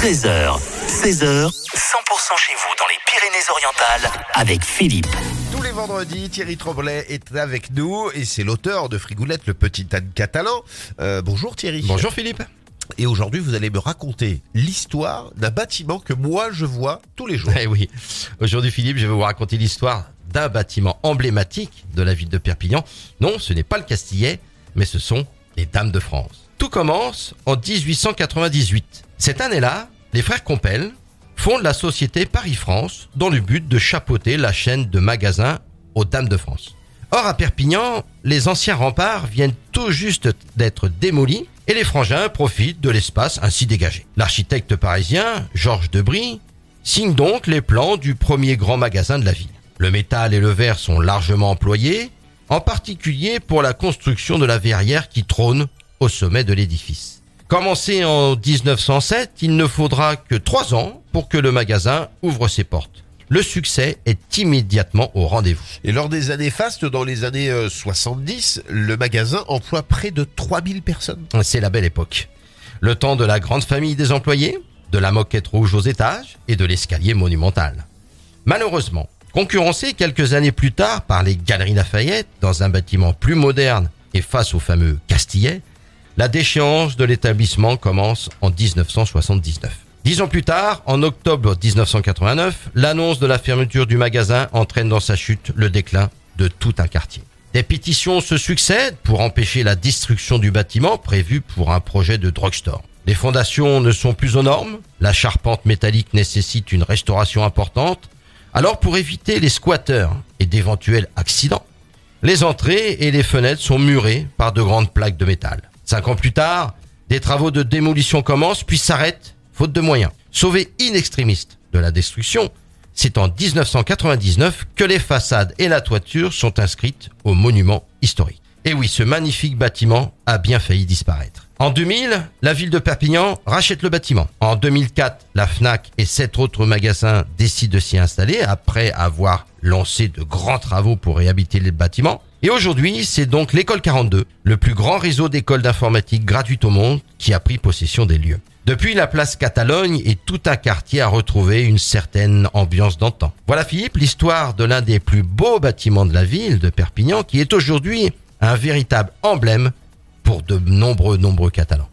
13h, 16h, 100% chez vous dans les Pyrénées-Orientales avec Philippe. Tous les vendredis, Thierry Troblet est avec nous et c'est l'auteur de Frigoulette, le petit âne catalan. Bonjour Thierry. Bonjour Philippe. Et aujourd'hui, vous allez me raconter l'histoire d'un bâtiment que moi je vois tous les jours. Eh oui, aujourd'hui Philippe, je vais vous raconter l'histoire d'un bâtiment emblématique de la ville de Perpignan. Non, ce n'est pas le Castillet, mais ce sont les Dames de France. Tout commence en 1898. Cette année-là, les frères Compel fondent la société Paris-France dans le but de chapeauter la chaîne de magasins aux Dames de France. Or, à Perpignan, les anciens remparts viennent tout juste d'être démolis et les frangins profitent de l'espace ainsi dégagé. L'architecte parisien, Georges Debry, signe donc les plans du premier grand magasin de la ville. Le métal et le verre sont largement employés, en particulier pour la construction de la verrière qui trône au sommet de l'édifice. Commencé en 1907, il ne faudra que 3 ans pour que le magasin ouvre ses portes. Le succès est immédiatement au rendez-vous. Et lors des années fastes, dans les années 70, le magasin emploie près de 3000 personnes. C'est la belle époque. Le temps de la grande famille des employés, de la moquette rouge aux étages et de l'escalier monumental. Malheureusement, concurrencé quelques années plus tard par les Galeries Lafayette dans un bâtiment plus moderne et face au fameux Castillet, la déchéance de l'établissement commence en 1979. 10 ans plus tard, en octobre 1989, l'annonce de la fermeture du magasin entraîne dans sa chute le déclin de tout un quartier. Des pétitions se succèdent pour empêcher la destruction du bâtiment prévu pour un projet de drugstore. Les fondations ne sont plus aux normes, la charpente métallique nécessite une restauration importante. Alors pour éviter les squatteurs et d'éventuels accidents, les entrées et les fenêtres sont murées par de grandes plaques de métal. 5 ans plus tard, des travaux de démolition commencent puis s'arrêtent faute de moyens. Sauvés in extremis de la destruction, c'est en 1999 que les façades et la toiture sont inscrites aux monuments historiques. Et oui, ce magnifique bâtiment a bien failli disparaître. En 2000, la ville de Perpignan rachète le bâtiment. En 2004, la Fnac et 7 autres magasins décident de s'y installer après avoir lancé de grands travaux pour réhabiliter le bâtiment. Et aujourd'hui, c'est donc l'école 42, le plus grand réseau d'écoles d'informatique gratuites au monde, qui a pris possession des lieux. Depuis, la place Catalogne et tout un quartier a retrouvé une certaine ambiance d'antan. Voilà Philippe, l'histoire de l'un des plus beaux bâtiments de la ville de Perpignan, qui est aujourd'hui un véritable emblème pour de nombreux Catalans.